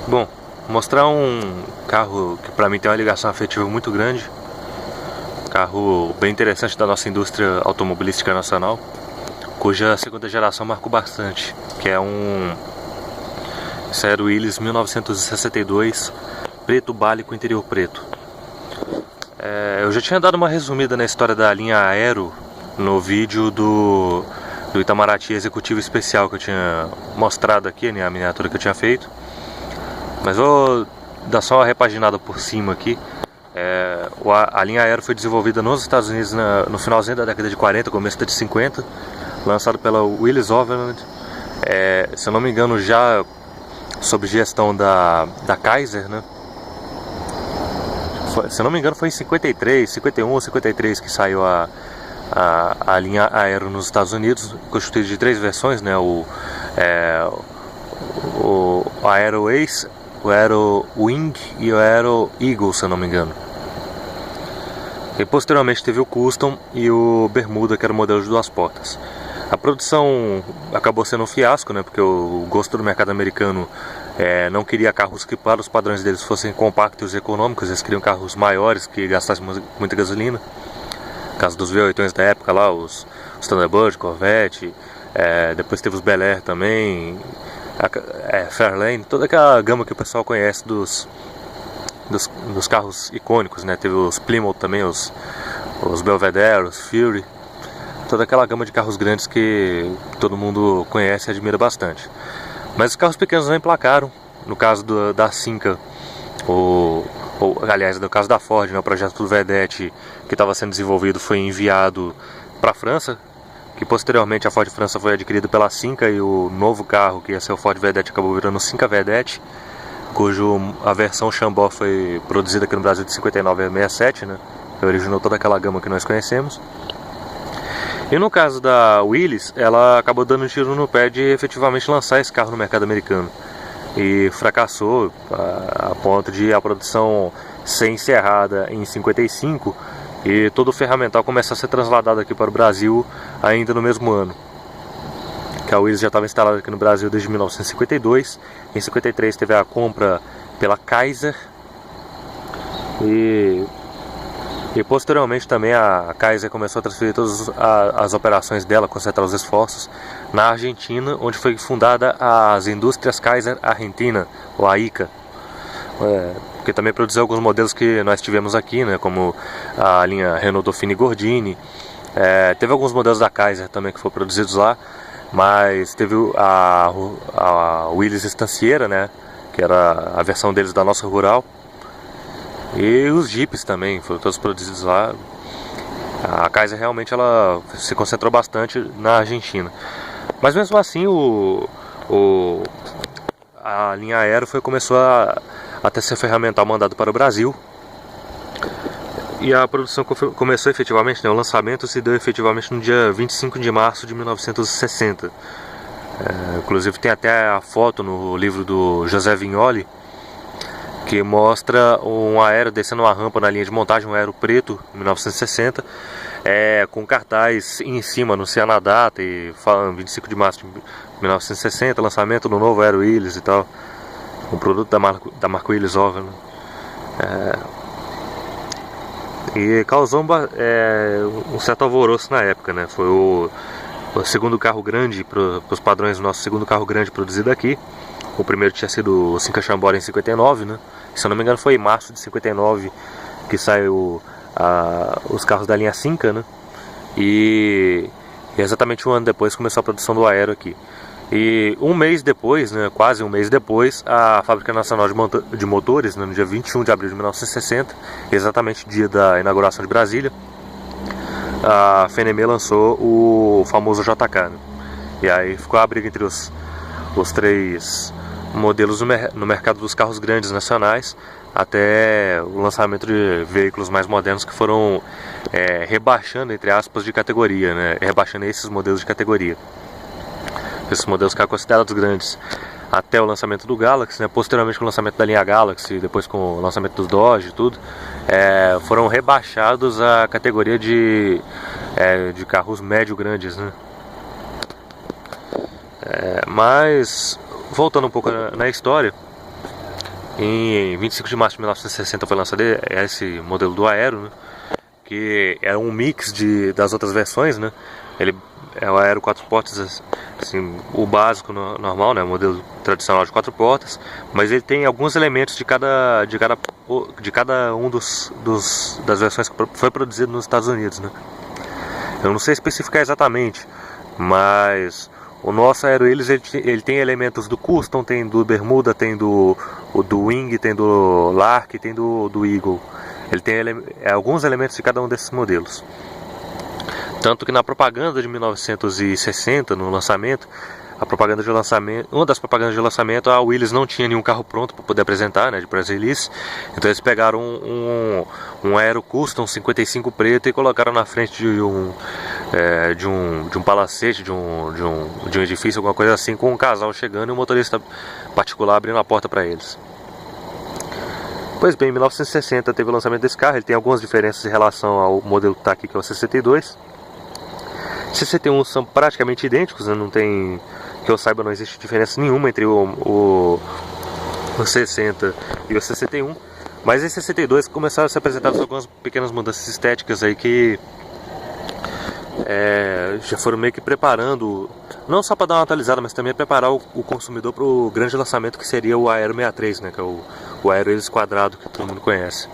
Bom, mostrar um carro que para mim tem uma ligação afetiva muito grande, carro bem interessante da nossa indústria automobilística nacional, cuja segunda geração marcou bastante, que é um Aero Willys 1962 preto bálico interior preto. Eu já tinha dado uma resumida na história da linha Aero no vídeo do Itamaraty Executivo Especial que eu tinha mostrado aqui, né, a miniatura que eu tinha feito. Mas vou dar só uma repaginada por cima aqui. A linha Aero foi desenvolvida nos Estados Unidos no finalzinho da década de 40, começo da de 50, lançado pela Willys Overland, se eu não me engano já sob gestão da Kaiser, né? Se eu não me engano foi em 53, 51 ou 53 que saiu a linha Aero nos Estados Unidos, constituída de 3 versões, né? O Aero Ace, o Aero Wing e o Aero Eagle, se eu não me engano. E posteriormente teve o Custom e o Bermuda, que era o modelo de 2 portas. A produção acabou sendo um fiasco, né, porque o gosto do mercado americano não queria carros que para os padrões deles fossem compactos e econômicos. Eles queriam carros maiores que gastassem muita gasolina. No caso dos V8 da época lá, os Thunderbird, Corvette, depois teve os Bel Air também, Fairlane, toda aquela gama que o pessoal conhece dos carros icônicos, né? Teve os Plymouth também, os Belvedere, os Fury, toda aquela gama de carros grandes que todo mundo conhece e admira bastante. Mas os carros pequenos não emplacaram. No caso da Cinca, aliás, no caso da Ford, né, o projeto do Vedette que estava sendo desenvolvido foi enviado para a França, que posteriormente a Ford França foi adquirida pela Cinca, e o novo carro que ia ser o Ford Vedette acabou virando o Cinca Vedette, a versão Chambord foi produzida aqui no Brasil de 59 a 67, né, que originou toda aquela gama que nós conhecemos. E no caso da Willys, ela acabou dando um tiro no pé de efetivamente lançar esse carro no mercado americano, e fracassou a ponto de a produção ser encerrada em 55 e todo o ferramental começar a ser transladado aqui para o Brasil ainda no mesmo ano. Que a Willys já estava instalada aqui no Brasil desde 1952. Em 53 teve a compra pela Kaiser e posteriormente também a Kaiser começou a transferir todas as operações dela, concentrar os esforços na Argentina, onde foi fundada as Indústrias Kaiser Argentina, ou AICA, que também produziu alguns modelos que nós tivemos aqui, né, como a linha Renault Dauphine e Gordini. Teve alguns modelos da Kaiser também que foram produzidos lá, mas teve a Willys Estancieira, né, que era a versão deles da nossa Rural. E os Jeeps também foram todos produzidos lá. A Kaiser realmente ela se concentrou bastante na Argentina. Mas mesmo assim a linha Aero começou a ter seu ferramental mandado para o Brasil. E a produção começou efetivamente, né, o lançamento se deu efetivamente no dia 25 de março de 1960. Inclusive tem até a foto no livro do José Vignoli, que mostra um Aero descendo uma rampa na linha de montagem, um Aero preto, em 1960, com cartaz em cima, anunciando a data e falando 25 de março de 1960, lançamento do novo Aero Willys e tal, um produto da marca Willys Overland. E causou um certo alvoroço na época, né? Foi o segundo carro grande, para os padrões do nosso segundo carro grande produzido aqui. O primeiro tinha sido o Cinca Chambord em 59, né? Se eu não me engano foi em março de 59 que saiu os carros da linha Cinca, né? E exatamente um ano depois começou a produção do Aero aqui. E um mês depois, né, quase um mês depois, a Fábrica Nacional de Motores, né, no dia 21 de abril de 1960, exatamente dia da inauguração de Brasília, a FNM lançou o famoso JK, né? E aí ficou a briga entre os 3 modelos no mercado dos carros grandes nacionais, até o lançamento de veículos mais modernos que foram rebaixando, entre aspas, de categoria, né? Rebaixando esses modelos de categoria. Esses modelos que eram considerados grandes até o lançamento do Galaxy, né? Posteriormente com o lançamento da linha Galaxy, depois com o lançamento dos Dodge e tudo, foram rebaixados à categoria de carros médio grandes, né? Mas voltando um pouco na história, Em 25 de março de 1960 foi lançado esse modelo do Aero, né? Que é um mix das outras versões, né? Ele é o Aero 4 portas, assim, o básico normal, né? O modelo tradicional de 4 portas, mas ele tem alguns elementos de cada um das versões que foi produzido nos Estados Unidos, né? Eu não sei especificar exatamente, mas o nosso Aero ele tem elementos do Custom, tem do Bermuda, tem do Wing, tem do Lark, tem do Eagle. Ele tem alguns elementos de cada um desses modelos. Tanto que na propaganda de 1960, no lançamento, uma das propagandas de lançamento, a Willys não tinha nenhum carro pronto para poder apresentar, né, de press release. Então eles pegaram um Aero Custom 55 preto e colocaram na frente de um palacete, de um edifício, alguma coisa assim, com um casal chegando e um motorista particular abrindo a porta para eles. Pois bem, em 1960 teve o lançamento desse carro. Ele tem algumas diferenças em relação ao modelo que está aqui, que é o 62. 61 são praticamente idênticos, né? Não tem, que eu saiba, não existe diferença nenhuma entre o 60 e o 61. Mas em 62 começaram a ser apresentadas algumas pequenas mudanças estéticas aí que já foram meio que preparando, não só para dar uma atualizada, mas também preparar o consumidor para o grande lançamento que seria o Aero 63, né? Que é o Aero Willys quadrado, que todo mundo conhece.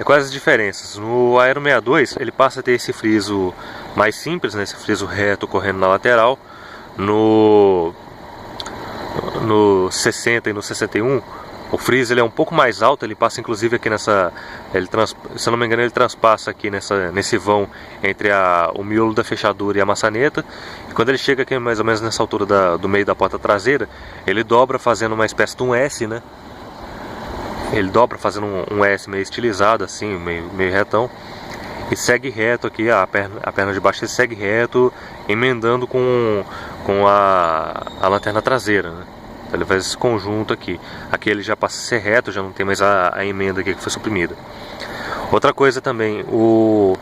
Quais as diferenças? No Aero 62 ele passa a ter esse friso mais simples, né? Esse friso reto correndo na lateral. No 60 e no 61 o friso ele é um pouco mais alto, ele passa inclusive aqui nessa, se eu não me engano ele transpassa aqui nesse vão entre o miolo da fechadura e a maçaneta. E quando ele chega aqui mais ou menos nessa altura do meio da porta traseira, ele dobra fazendo uma espécie de um S, né? Ele dobra fazendo um S meio estilizado assim, meio retão. E segue reto aqui, a perna de baixo ele segue reto, emendando com a lanterna traseira, né? Ele faz esse conjunto aqui. Aqui ele já passa a ser reto, já não tem mais a emenda aqui que foi suprimida. Outra coisa também, o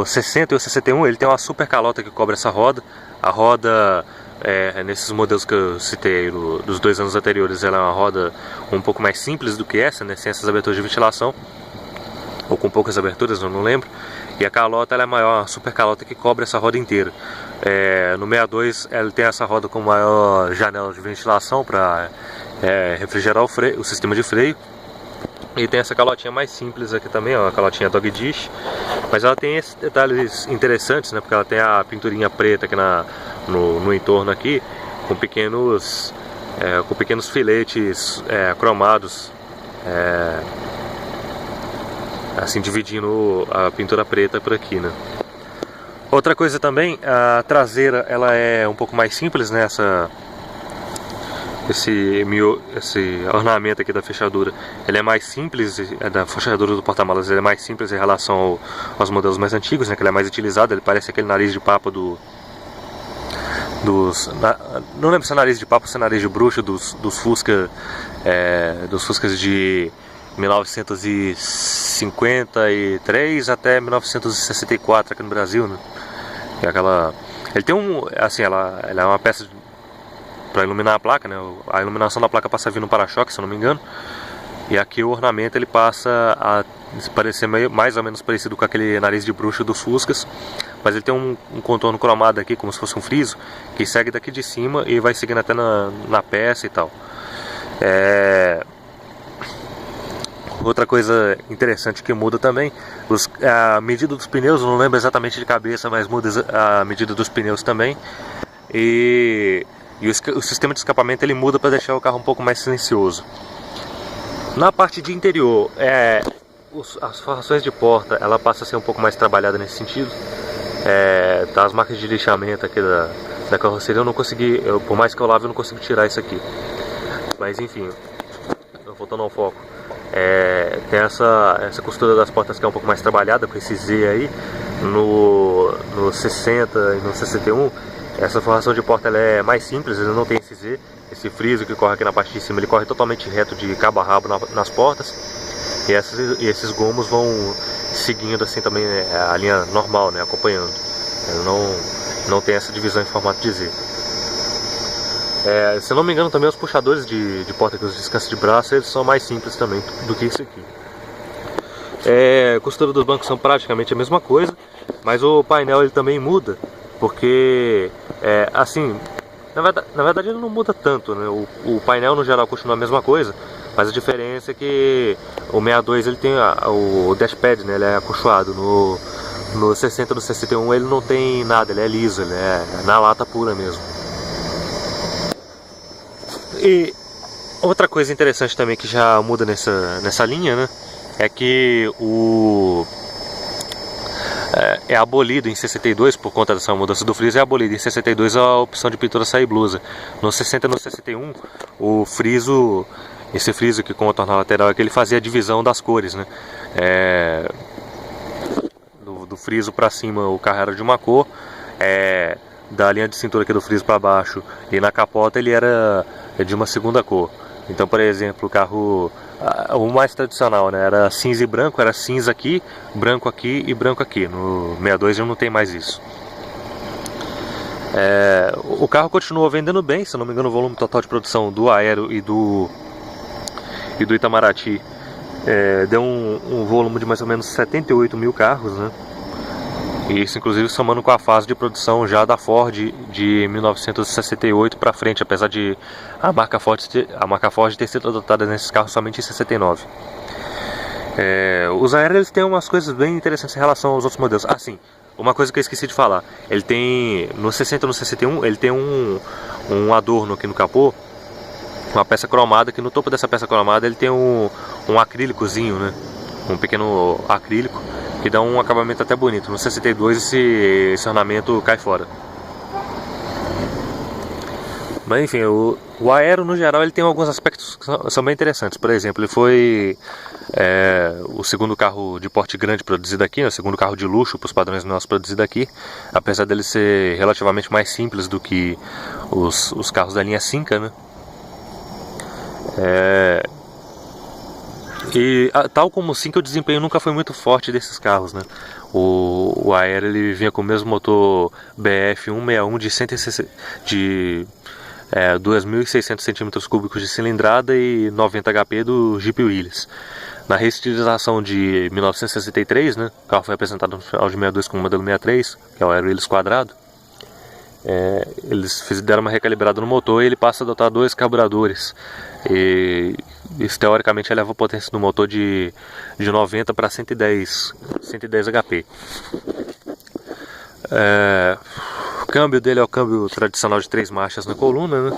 60 e o 61 ele tem uma super calota que cobre essa roda. A roda, nesses modelos que eu citei dos 2 anos anteriores, ela é uma roda um pouco mais simples do que essa, né? Sem essas aberturas de ventilação, ou com poucas aberturas, eu não lembro. E a calota ela é maior, uma super calota que cobre essa roda inteira. No 62 ela tem essa roda com maior janela de ventilação para refrigerar o sistema de freio. E tem essa calotinha mais simples aqui também, ó, a calotinha Dog Dish. Mas ela tem esses detalhes interessantes, né? Porque ela tem a pinturinha preta aqui no entorno aqui, com pequenos filetes cromados, assim dividindo a pintura preta por aqui, né? Outra coisa também, a traseira ela é um pouco mais simples, né? Esse ornamento aqui da fechadura, ele é mais simples, da fechadura do porta-malas ele é mais simples em relação aos modelos mais antigos, né? Que ele é mais utilizado, ele parece aquele nariz de papo não lembro se é nariz de papo ou se é nariz de bruxa dos Fuscas de 1953 até 1964 aqui no Brasil, né? Ele tem ela é uma peça para iluminar a placa, né? A iluminação da placa passa a vir no para-choque, se eu não me engano. E aqui o ornamento ele passa a parecer mais ou menos parecido com aquele nariz de bruxa dos Fuscas, mas ele tem um contorno cromado aqui, como se fosse um friso, que segue daqui de cima e vai seguindo até na peça e tal. Outra coisa interessante que muda também, a medida dos pneus, eu não lembro exatamente de cabeça, mas muda a medida dos pneus também. E o sistema de escapamento ele muda para deixar o carro um pouco mais silencioso. Na parte de interior, as forrações de porta ela passa a ser um pouco mais trabalhada nesse sentido. As marcas de lixamento aqui da carroceria eu não consegui, por mais que eu lave eu não consigo tirar isso aqui. Mas enfim, voltando ao foco. Tem essa costura das portas que é um pouco mais trabalhada com esse Z aí. No 60 e no 61 essa forração de porta ela é mais simples, ele não tem esse Z. Esse friso que corre aqui na parte de cima, ele corre totalmente reto de cabo a rabo nas portas. E esses gomos vão seguindo assim também a linha normal, né, acompanhando. Ele não tem essa divisão em formato de Z. Se eu não me engano também os puxadores de porta, que os descansos de braço, eles são mais simples também do que esse aqui. A costura dos bancos são praticamente a mesma coisa, mas o painel ele também muda, porque assim, na verdade ele não muda tanto, né? O painel no geral continua a mesma coisa, mas a diferença é que o 62 ele tem o dashpad, né? Ele é acolchoado. No 60 e no 61 ele não tem nada, ele é liso, ele é na lata pura mesmo. E outra coisa interessante também que já muda nessa linha, né? É que é abolido em 62, por conta dessa mudança do friso, é abolido em 62 a opção de pintura sair blusa. No 60 e no 61, o friso, esse friso aqui com a torna lateral, é que ele fazia a divisão das cores, né? Do friso para cima o carro era de uma cor, da linha de cintura aqui do friso para baixo e na capota ele era de uma segunda cor. Então, por exemplo, o carro, o mais tradicional, né, era cinza e branco, era cinza aqui e branco aqui. No 62 não tem mais isso. O carro continuou vendendo bem, se não me engano o volume total de produção do Aero e do Itamaraty deu um volume de mais ou menos 78 mil carros, né? Isso inclusive somando com a fase de produção já da Ford de 1968 para frente, apesar de a marca Ford ter sido adotada nesses carros somente em 69. Os Aero eles têm umas coisas bem interessantes em relação aos outros modelos. Sim, uma coisa que eu esqueci de falar, ele tem no 60 e no 61 ele tem um adorno aqui no capô, uma peça cromada, que no topo dessa peça cromada ele tem um acrílicozinho, né? Um pequeno acrílico que dá um acabamento até bonito. No 62 esse ornamento cai fora. Mas enfim, o Aero no geral ele tem alguns aspectos que são bem interessantes. Por exemplo, ele foi o segundo carro de porte grande produzido aqui, né? O segundo carro de luxo para os padrões nossos produzido aqui, apesar dele ser relativamente mais simples do que os carros da linha Cinca, né? E tal como o Cinca, o desempenho nunca foi muito forte desses carros, né? O Aero ele vinha com o mesmo motor BF 161 de 2.600 cm3 de cilindrada e 90 HP do Jeep Willys. Na reestilização de 1963, né, o carro foi apresentado no final de 62 com o modelo 63, que é o Aero Willys quadrado. Eles deram uma recalibrada no motor e ele passa a adotar 2 carburadores. E isso teoricamente eleva a potência do motor de 90 para 110 HP. O câmbio dele é o câmbio tradicional de 3 marchas na coluna, né?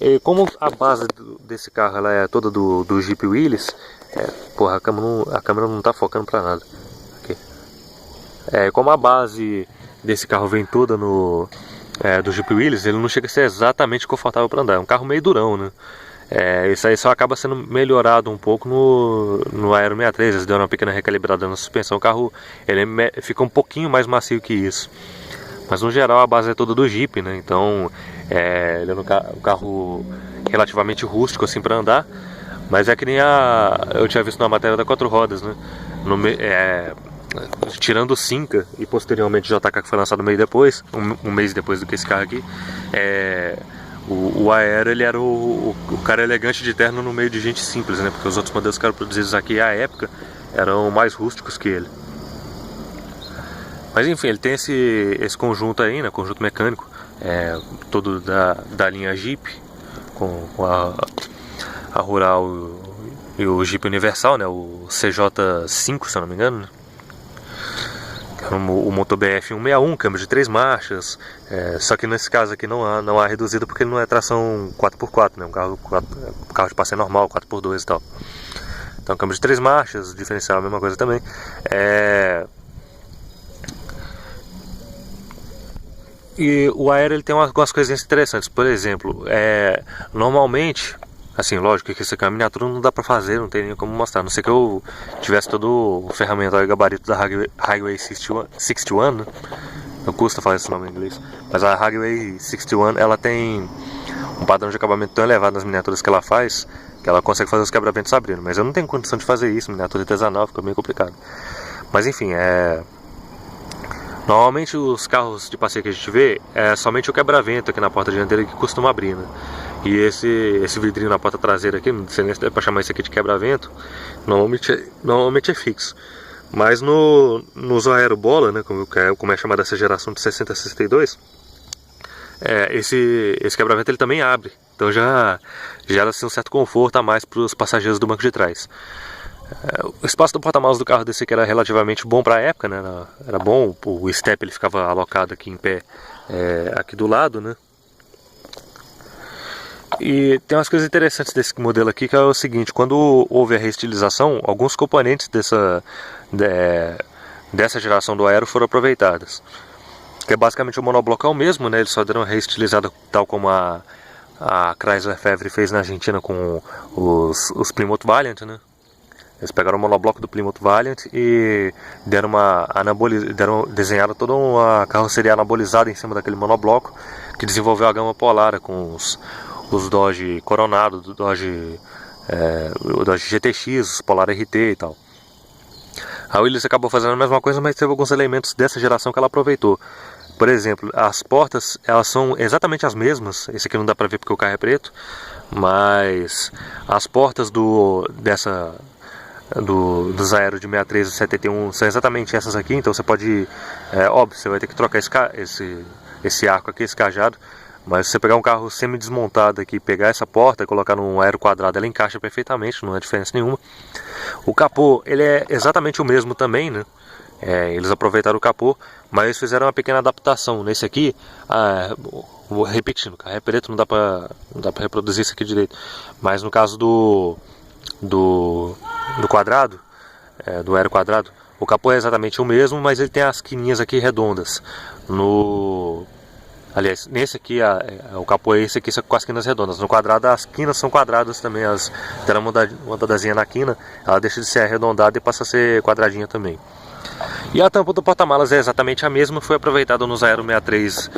E como a base desse carro ela é toda do Jeep Willys, porra, a câmera não tá focando pra nada. Aqui. Como a base desse carro vem toda do Jeep Willys, ele não chega a ser exatamente confortável para andar. É um carro meio durão, né? Isso aí só acaba sendo melhorado um pouco no Aero 63. Eles deram uma pequena recalibrada na suspensão. O carro ele fica um pouquinho mais macio que isso. Mas no geral a base é toda do Jeep, né? Então ele é um carro relativamente rústico assim para andar. Mas é que nem eu tinha visto na matéria da 4 rodas, né? Tirando o Cinca e posteriormente o JK, que foi lançado um mês depois do que esse carro aqui, o Aero ele era o cara elegante de terno no meio de gente simples, né? Porque os outros modelos que eram produzidos aqui à época eram mais rústicos que ele. Mas enfim, ele tem esse conjunto aí, né? Conjunto mecânico, todo da linha Jeep, com a Rural e o Jeep Universal, né? O CJ5, se eu não me engano, né? O motor BF 161, câmbio de 3 marchas, só que nesse caso aqui não há reduzido porque ele não é tração 4x4, né? Um carro de passeio normal, 4x2 e tal. Então câmbio de 3 marchas, diferencial é a mesma coisa também. E o Aero ele tem algumas coisinhas interessantes. Por exemplo, normalmente, assim, lógico que isso aqui é uma miniatura, não dá pra fazer, não tem nem como mostrar. A não ser que eu tivesse todo o ferramental e gabarito da Highway 61, né? Não custa falar esse nome em inglês. Mas a Highway 61, ela tem um padrão de acabamento tão elevado nas miniaturas que ela faz, que ela consegue fazer os quebra-ventos abrindo. Mas eu não tenho condição de fazer isso, miniatura artesanal, fica meio complicado. Mas enfim, Normalmente os carros de passeio que a gente vê é somente o quebra-vento aqui na porta dianteira que costuma abrir, né? E esse vidrinho na porta traseira aqui, não sei nem se dá pra chamar isso aqui de quebra-vento, normalmente é fixo. Mas nos aerobola, né, como é chamada essa geração de 60 a 62, esse quebra-vento ele também abre. Então já gera assim, um certo conforto a mais para os passageiros do banco de trás. O espaço do porta-malas do carro desse aqui era relativamente bom para a época, né? Era bom, o step ele ficava alocado aqui em pé, aqui do lado, né? E tem umas coisas interessantes desse modelo aqui, que é o seguinte: quando houve a reestilização, alguns componentes dessa geração do Aero foram aproveitados. Que é basicamente o monobloco é o mesmo, né? Eles só deram reestilizada tal como a Chrysler Fevre fez na Argentina com os Plymouth Valiant, né? Eles pegaram o monobloco do Plymouth Valiant e desenharam toda uma carroceria anabolizada em cima daquele monobloco, que desenvolveu a gama Polara com os Dodge Coronado, o Dodge GTX, os Polar RT e tal. A Willys acabou fazendo a mesma coisa, mas teve alguns elementos dessa geração que ela aproveitou. Por exemplo, as portas, elas são exatamente as mesmas. Esse aqui não dá pra ver porque o carro é preto, mas as portas dos Aero de 63 e 71 são exatamente essas aqui. Então você pode, óbvio, você vai ter que trocar esse arco aqui, esse cajado. Mas se você pegar um carro semi-desmontado aqui, pegar essa porta e colocar num Aero quadrado, ela encaixa perfeitamente, não há diferença nenhuma. O capô, ele é exatamente o mesmo também, né? Eles aproveitaram o capô, mas eles fizeram uma pequena adaptação. Nesse aqui, vou repetindo, o carro é preto, não dá pra reproduzir isso aqui direito. Mas no caso do quadrado, do Aero quadrado, o capô é exatamente o mesmo, mas ele tem as quininhas aqui redondas. Aliás, nesse aqui, o capô é esse aqui, só com as quinas redondas. No quadrado, as quinas são quadradas também. Tem uma mudadazinha na quina, ela deixa de ser arredondada e passa a ser quadradinha também. E a tampa do porta-malas é exatamente a mesma, foi aproveitada nos Aero 63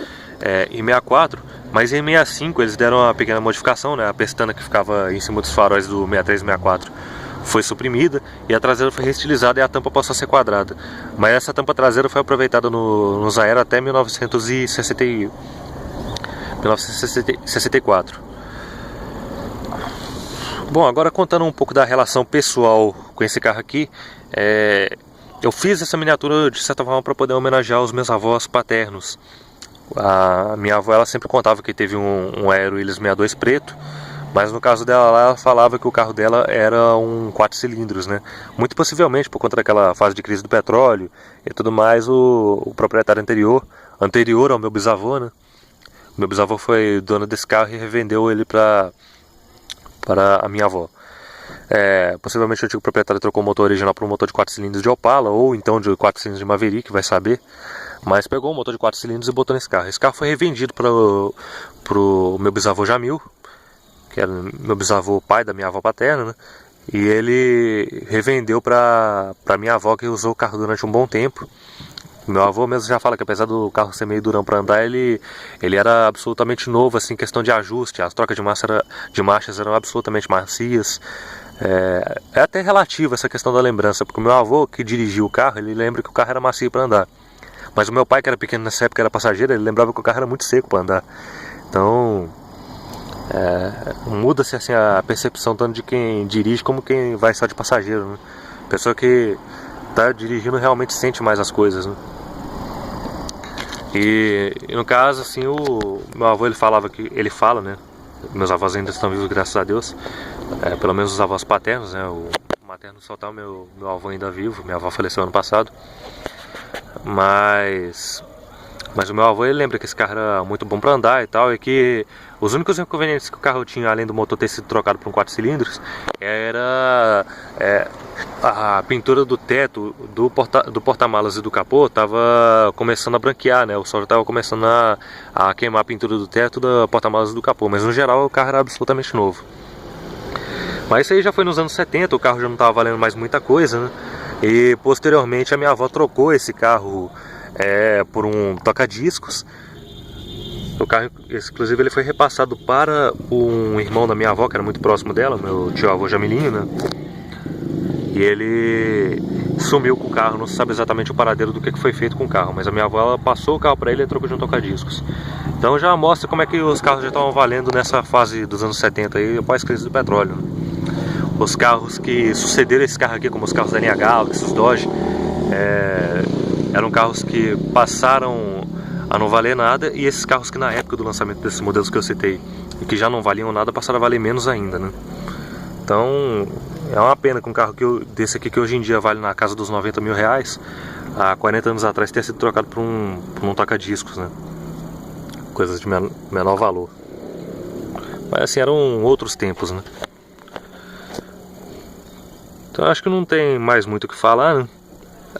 e 64, mas em 65 eles deram uma pequena modificação, né? A pestana que ficava em cima dos faróis do 63 e 64 foi suprimida e a traseira foi reestilizada e a tampa passou a ser quadrada. Mas essa tampa traseira foi aproveitada nos Aero até 1964. Bom, agora contando um pouco da relação pessoal com esse carro aqui, eu fiz essa miniatura de certa forma para poder homenagear os meus avós paternos. A minha avó, ela sempre contava que teve um Aero Willys 62 preto, mas no caso dela, ela falava que o carro dela era um 4 cilindros, né? Muito possivelmente por conta daquela fase de crise do petróleo e tudo mais, o proprietário anterior ao meu bisavô, né? Meu bisavô foi dono desse carro e revendeu ele para a minha avó. Possivelmente o antigo proprietário trocou o motor original por um motor de 4 cilindros de Opala, ou então de 4 cilindros de Maverick, vai saber. Mas pegou um motor de 4 cilindros e botou nesse carro. Esse carro foi revendido pro meu bisavô Jamil, que era meu bisavô pai da minha avó paterna, né? E ele revendeu para minha avó, que usou o carro durante um bom tempo. Meu avô mesmo já fala que apesar do carro ser meio durão para andar, ele era absolutamente novo, assim, em questão de ajuste. As trocas de marchas eram absolutamente macias. É até relativo essa questão da lembrança, porque o meu avô, que dirigiu o carro, ele lembra que o carro era macio para andar. Mas o meu pai, que era pequeno nessa época, era passageiro, ele lembrava que o carro era muito seco para andar. Então, muda-se assim a percepção tanto de quem dirige como quem vai só de passageiro, né? A pessoa que está dirigindo realmente sente mais as coisas, né? E no caso, assim, o meu avô, ele fala, né? Meus avós ainda estão vivos, graças a Deus. Pelo menos os avós paternos, né? O materno só tá, meu avô ainda vivo. Minha avó faleceu ano passado. Mas o meu avô, ele lembra que esse carro era muito bom para andar e tal, e que os únicos inconvenientes que o carro tinha, além do motor ter sido trocado por um 4 cilindros, era a pintura do teto do porta-malas e do capô estava começando a branquear, né? O sol estava começando a queimar a pintura do teto do porta-malas e do capô, mas no geral o carro era absolutamente novo. Mas isso aí já foi nos anos 70, o carro já não estava valendo mais muita coisa, né? E posteriormente a minha avó trocou esse carro por um toca-discos. O carro, inclusive, ele foi repassado para um irmão da minha avó, que era muito próximo dela, meu tio-avô Jamilinho, né? E sumiu com o carro, não se sabe exatamente o paradeiro do que foi feito com o carro, mas a minha avó ela passou o carro para ele e trocou de um toca-discos. Então já mostra como é que os carros já estavam valendo nessa fase dos anos 70 aí, após a crise do petróleo. Os carros que sucederam esse carro aqui, como os carros da NH, esses Dodge, eram carros que passaram a não valer nada, e esses carros que na época do lançamento desses modelos que eu citei e que já não valiam nada passaram a valer menos ainda, né? Então é uma pena que um carro desse aqui, que hoje em dia vale na casa dos 90 mil reais, há 40 anos atrás tenha sido trocado por um toca-discos, né? Coisas de menor valor. Mas assim, eram outros tempos, né? Então acho que não tem mais muito o que falar, né?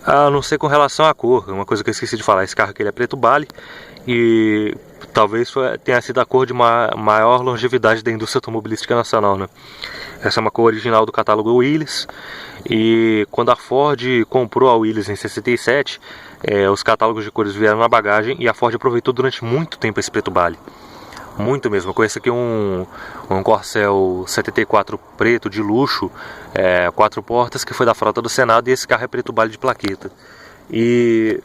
A não ser com relação à cor. Uma coisa que eu esqueci de falar, esse carro aqui ele é preto bale, e talvez tenha sido a cor de maior longevidade da indústria automobilística nacional, né? Essa é uma cor original do catálogo Willys, e quando a Ford comprou a Willys em 67, os catálogos de cores vieram na bagagem, e a Ford aproveitou durante muito tempo esse preto bale. Muito mesmo. Eu conheço aqui um Corcel 74 preto de luxo, 4 portas, que foi da frota do Senado, e esse carro é preto bale de plaqueta. E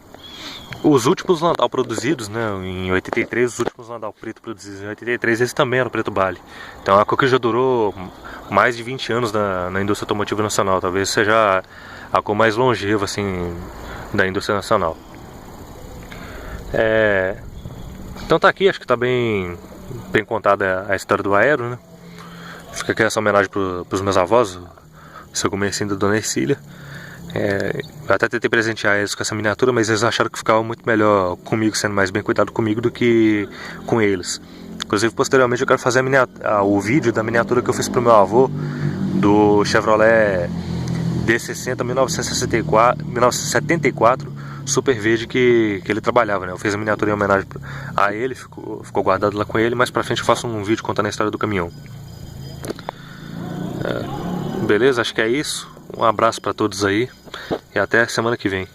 os últimos Landau produzidos, né, em 83, os últimos Landau preto produzidos em 83, eles também eram preto bale. Então é uma cor que já durou mais de 20 anos na indústria automotiva nacional. Talvez seja a cor mais longeva assim, da indústria nacional. Então tá aqui, acho que tá bem contada a história do Aero, né? Fica aqui essa homenagem para os meus avós, o seu comecinho da Dona Ercília. Eu até tentei presentear eles com essa miniatura, mas eles acharam que ficava muito melhor comigo, sendo mais bem cuidado comigo do que com eles. Inclusive, posteriormente eu quero fazer o vídeo da miniatura que eu fiz pro meu avô, do Chevrolet D60 1974 Super Verde que ele trabalhava, né? Eu fiz a miniatura em homenagem a ele, ficou guardado lá com ele. Mais pra frente eu faço um vídeo contando a história do caminhão. Beleza? Acho que é isso. Um abraço pra todos aí e até semana que vem.